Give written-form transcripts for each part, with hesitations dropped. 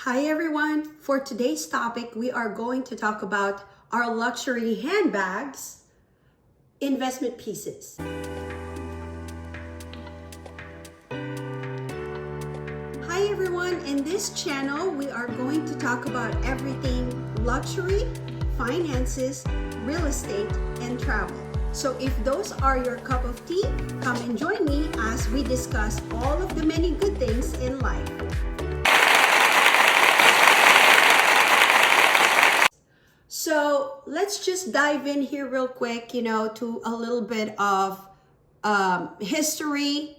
Hi everyone! For today's topic, we are going to talk about our luxury handbags investment pieces. Hi everyone! In this channel, we are going to talk about everything luxury, finances, real estate, and travel. So if those are your cup of tea, come and join me as we discuss all of the many good things in life. So let's just dive in here real quick, to a little bit of history,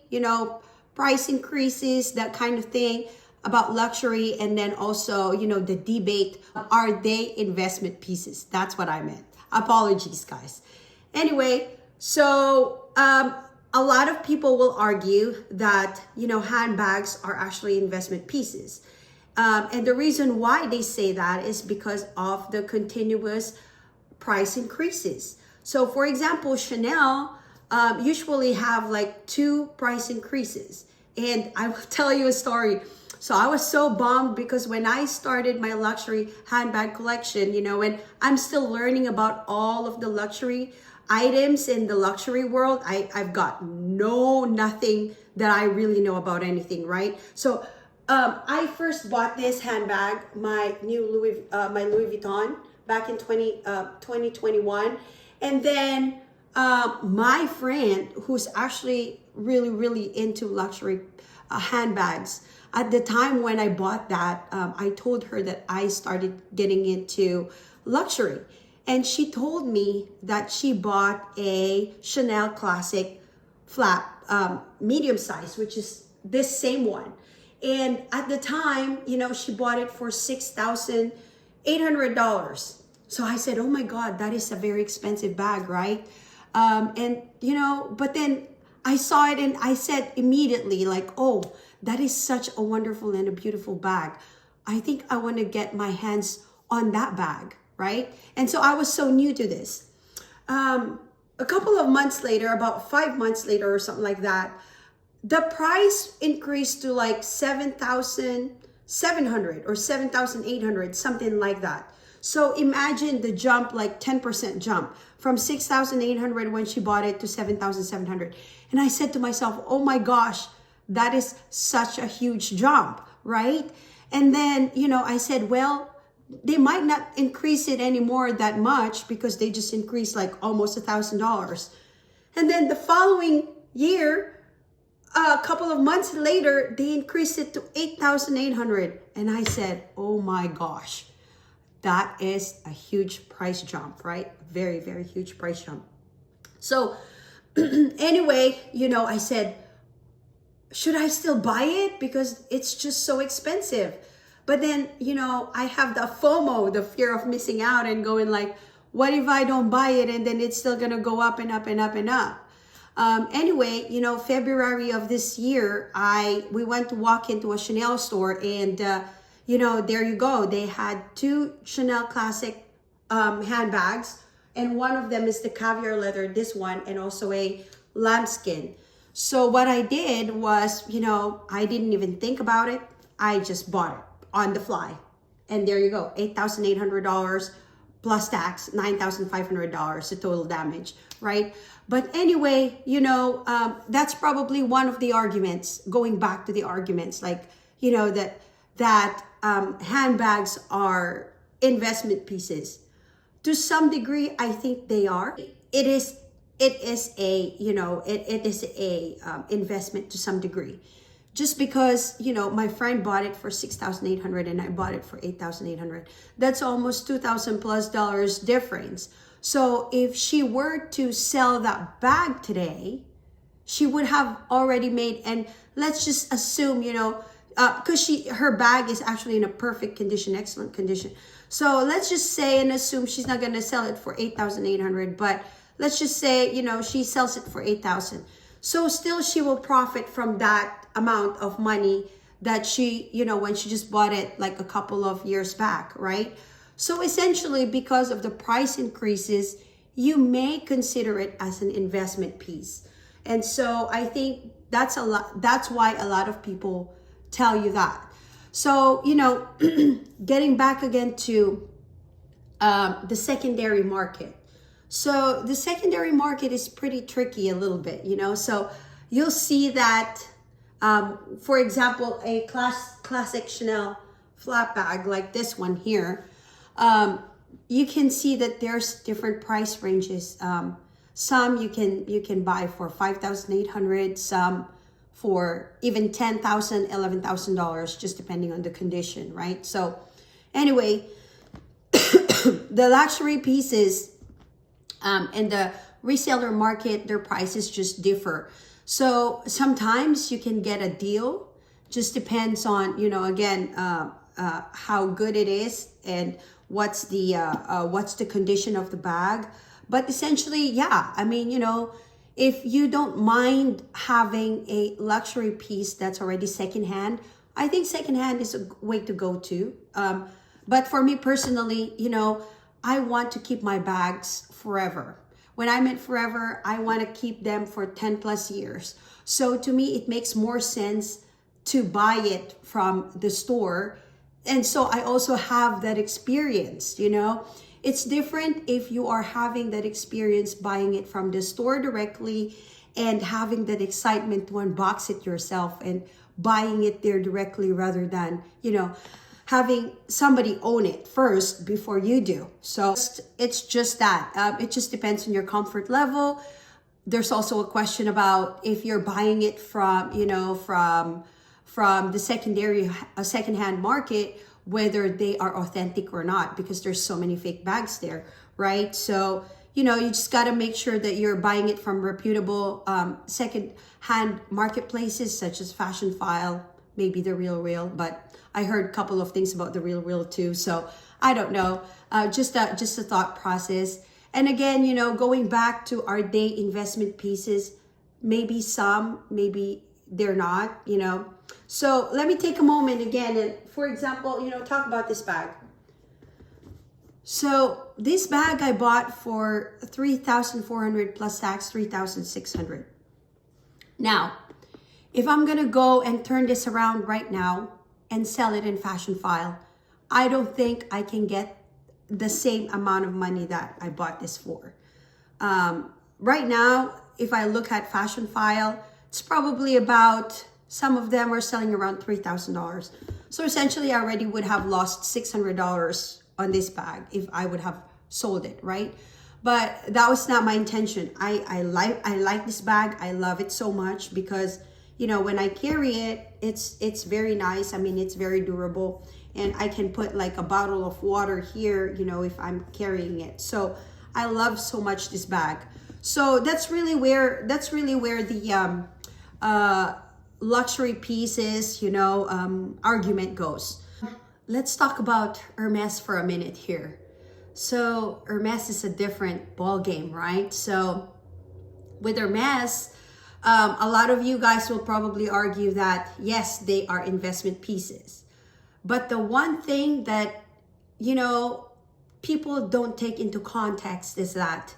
price increases, that kind of thing about luxury. And then also, the debate, are they investment pieces? That's what I meant. Apologies, guys. Anyway, so a lot of people will argue that, handbags are actually investment pieces. And the reason why they say that is because of the continuous price increases. So for example, Chanel usually have like 2 price increases. And I will tell you a story. So I was so bummed because when I started my luxury handbag collection, and I'm still learning about all of the luxury items in the luxury world, I've got nothing that I really know about anything, right? So I first bought this handbag, my Louis Vuitton, back in 2021. And then my friend, who's actually really into luxury handbags, at the time when I bought that, I told her that I started getting into luxury. And she told me that she bought a Chanel Classic flap, medium size, which is this same one. And at the time, she bought it for $6,800. So I said, oh my God, that is a very expensive bag, right? But then I saw it and I said immediately, like, oh, that is such a wonderful and a beautiful bag. I think I want to get my hands on that bag, right? And so I was so new to this. A couple of months later, about 5 months later or something like that, the price increased to like 7,700 or 7,800, something like that. So imagine the jump, like 10% jump from 6,800 when she bought it to 7,700. And I said to myself, oh my gosh, that is such a huge jump, right? And then, I said, well, they might not increase it anymore that much because they just increased like almost $1,000. And then the following year, a couple of months later, they increased it to 8,800. And I said, oh my gosh, that is a huge price jump, right? Very, very huge price jump. So anyway, I said, should I still buy it? Because it's just so expensive. But then, I have the FOMO, the fear of missing out, and going like, what if I don't buy it and then it's still going to go up and up and up and up? Anyway, February of this year, we went to walk into a Chanel store and, there you go. They had 2 Chanel Classic handbags, and one of them is the caviar leather, this one, and also a lambskin. So what I did was, I didn't even think about it. I just bought it on the fly. And there you go, $8,800 plus tax, $9,500, the total damage, right? But anyway, that's probably one of the arguments, going back to the arguments, like, that handbags are investment pieces. To some degree, I think they are. It is a investment to some degree. Just because, my friend bought it for $6,800 and I bought it for $8,800. That's almost $2,000+ difference. So if she were to sell that bag today, she would have already made, and let's just assume, because her bag is actually in a perfect condition, excellent condition. So let's just say and assume she's not going to sell it for $8,800, but let's just say, she sells it for $8,000. So still she will profit from that amount of money that she, when she just bought it like a couple of years back, right? So essentially, because of the price increases, you may consider it as an investment piece. And so I think that's why a lot of people tell you that. So, getting back again to the secondary market. So the secondary market is pretty tricky a little bit, So you'll see that, for example, a classic Chanel flat bag like this one here, you can see that there's different price ranges. Some you can buy for $5,800, some for even $10,000, $11,000, just depending on the condition, right? So anyway, the luxury pieces and the reseller market, their prices just differ. So sometimes you can get a deal, just depends on, again, how good it is and what's the condition of the bag. But essentially, yeah, I mean, if you don't mind having a luxury piece that's already secondhand, I think secondhand is a way to go to. But for me personally, I want to keep my bags forever. When I meant forever, I want to keep them for 10 plus years. So to me, it makes more sense to buy it from the store. And so I also have that experience, It's different if you are having that experience buying it from the store directly and having that excitement to unbox it yourself and buying it there directly rather than, having somebody own it first before you do. So it's just that. It just depends on your comfort level. There's also a question about if you're buying it from, from the secondhand market, whether they are authentic or not, because there's so many fake bags there, right? So, you just got to make sure that you're buying it from reputable second-hand marketplaces such as Fashion File, maybe The Real, but I heard a couple of things about The Real too. So I don't know, just a thought process. And again, going back to, are they investment pieces? Maybe some, maybe they're not, So let me take a moment again and, for example, talk about this bag. So this bag I bought for $3,400 plus tax, $3,600. Now, if I'm gonna go and turn this around right now and sell it in Fashion File, I don't think I can get the same amount of money that I bought this for. Right now, if I look at Fashion File, it's probably about, some of them are selling around $3,000. So essentially, I already would have lost $600 on this bag if I would have sold it, right? But that was not my intention. I like this bag. I love it so much because, when I carry it, it's very nice. I mean, it's very durable, and I can put like a bottle of water here, if I'm carrying it. So I love so much this bag. So that's really where the luxury pieces, argument goes. Let's talk about Hermes for a minute here. So Hermes is a different ball game, right? So with Hermes, a lot of you guys will probably argue that yes, they are investment pieces. But the one thing that, people don't take into context is that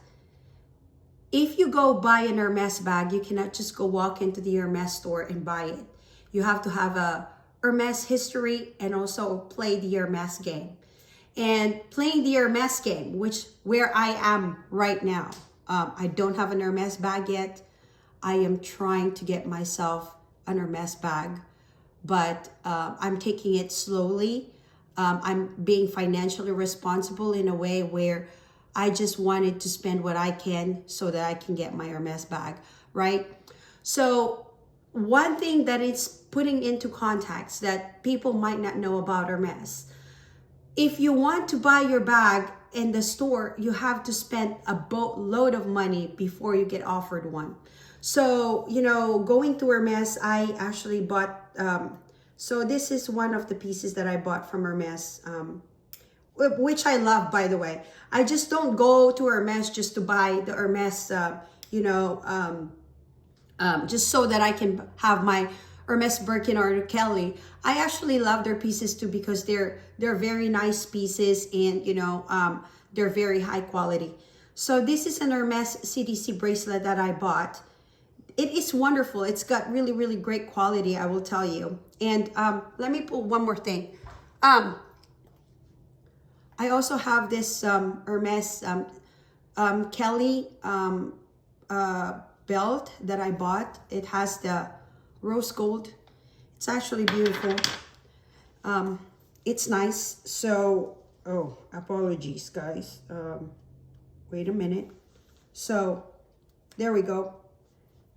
if you go buy an Hermes bag, you cannot just go walk into the Hermes store and buy it. You have to have a Hermes history and also play the Hermes game. And playing the Hermes game, where I am right now, I don't have an Hermes bag yet. I am trying to get myself an Hermes bag, but I'm taking it slowly. I'm being financially responsible in a way where I just wanted to spend what I can so that I can get my Hermes bag, right? So one thing that it's putting into context that people might not know about Hermes, if you want to buy your bag in the store, you have to spend a boatload of money before you get offered one. So, going to Hermes, I actually bought, so this is one of the pieces that I bought from Hermes, which I love, by the way. I just don't go to Hermes just to buy the Hermes, just so that I can have my Hermes Birkin or Kelly. I actually love their pieces too because they're very nice pieces and, they're very high quality. So this is an Hermes CDC bracelet that I bought. it is wonderful. It's got really, really great quality, I will tell you. And let me pull one more thing. I also have this Hermes Kelly belt that I bought. It has the rose gold. It's actually beautiful. It's nice. So, oh, apologies, guys. Wait a minute. So, there we go.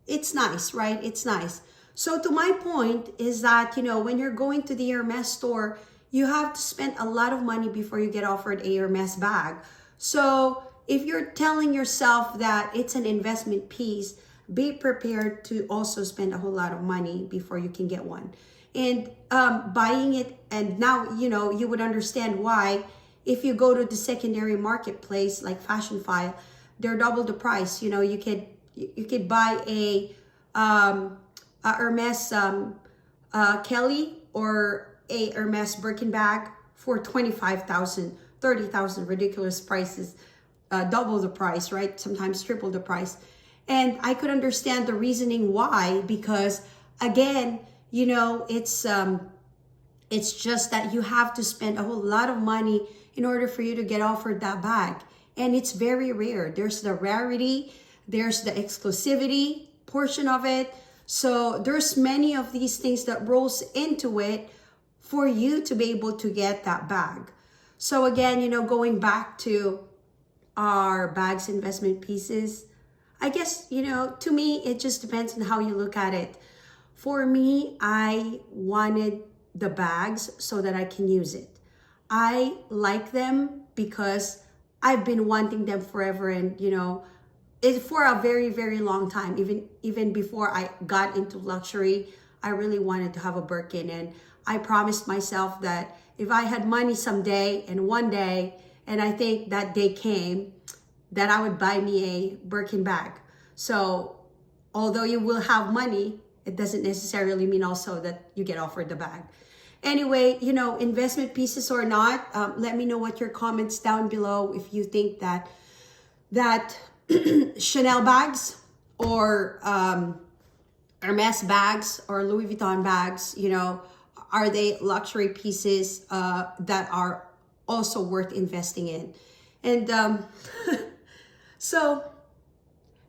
It's nice, right? It's nice. So to my point is that, you know, when you're going to the Hermes store, you have to spend a lot of money before you get offered a Hermes bag. So if you're telling yourself that it's an investment piece, be prepared to also spend a whole lot of money before you can get one. And buying it, and now, you know, you would understand why if you go to the secondary marketplace like Fashion File, they're double the price. You know, you could buy a Hermes Kelly or a Hermes Birkin bag for 25,000, 30,000, ridiculous prices, double the price, right? Sometimes triple the price. And I could understand the reasoning why, because again, you know, it's just that you have to spend a whole lot of money in order for you to get offered that bag. And it's very rare. There's the rarity, there's the exclusivity portion of it. So there's many of these things that rolls into it for you to be able to get that bag. So again, you know, going back to our bags investment pieces, I guess, you know, to me, it just depends on how you look at it. For me, I wanted the bags so that I can use it. I like them because I've been wanting them forever, and, you know, it's for a very, very long time. Even before I got into luxury, I really wanted to have a Birkin, and I promised myself that if I had money someday and one day, and I think that day came, that I would buy me a Birkin bag. So although you will have money, it doesn't necessarily mean also that you get offered the bag. Anyway, you know, investment pieces or not, let me know what your comments down below if you think that Chanel bags or Hermes bags or Louis Vuitton bags, you know, are they luxury pieces that are also worth investing in? And so,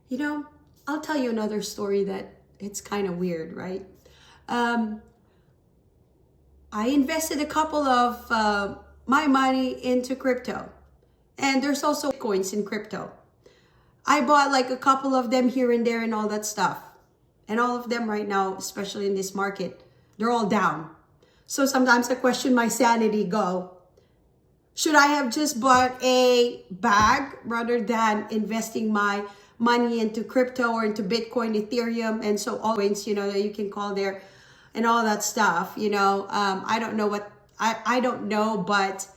you know, I'll tell you another story that it's kind of weird, right? I invested a couple of my money into crypto, and there's also coins in crypto. I bought like a couple of them here and there and all that stuff. And all of them right now, especially in this market, they're all down. So sometimes I question my sanity, should I have just bought a bag rather than investing my money into crypto or into Bitcoin, Ethereum, and so all coins, you know, that you can call there and all that stuff, you know? I don't know what, I don't know, but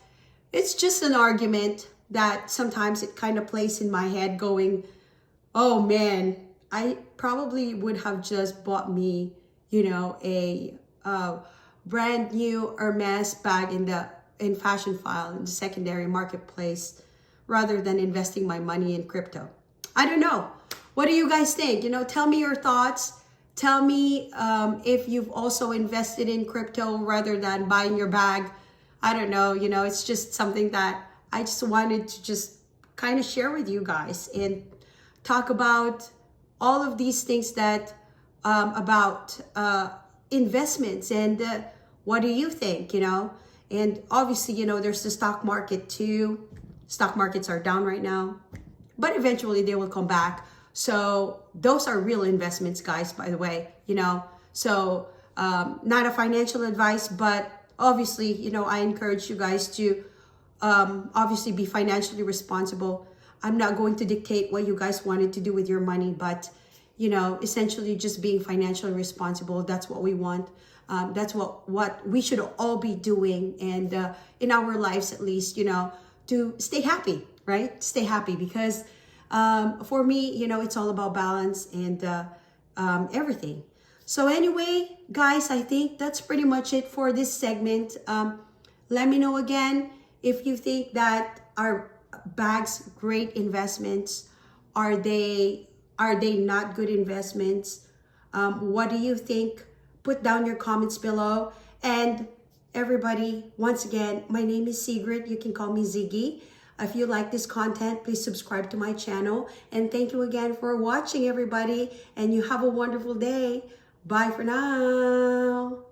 it's just an argument that sometimes it kind of plays in my head going, oh man, I probably would have just bought me, you know, a brand new Hermes bag in Fashion File in the secondary marketplace rather than investing my money in crypto. I don't know. What do you guys think? You know, tell me your thoughts. Tell me if you've also invested in crypto rather than buying your bag. I don't know. You know, it's just something that I just wanted to just kind of share with you guys and talk about all of these things that about investments and what do you think, you know? And obviously, you know, there's the stock market too. Stock markets are down right now, but eventually they will come back. So those are real investments, guys, by the way, you know? So not a financial advice, but obviously, you know, I encourage you guys to obviously be financially responsible. I'm not going to dictate what you guys wanted to do with your money, but, you know, essentially just being financially responsible, that's what we want. That's what we should all be doing, and in our lives at least, you know, to stay happy, right? Stay happy, because for me, you know, it's all about balance and everything. So anyway, guys, I think that's pretty much it for this segment. Let me know again if you think that our bags great investments. Are they Are they not good investments? What do you think? Put down your comments below. And everybody, once again, my name is Sigrid. You can call me Ziggy. If you like this content, please subscribe to my channel. And thank you again for watching, everybody. And you have a wonderful day. Bye for now.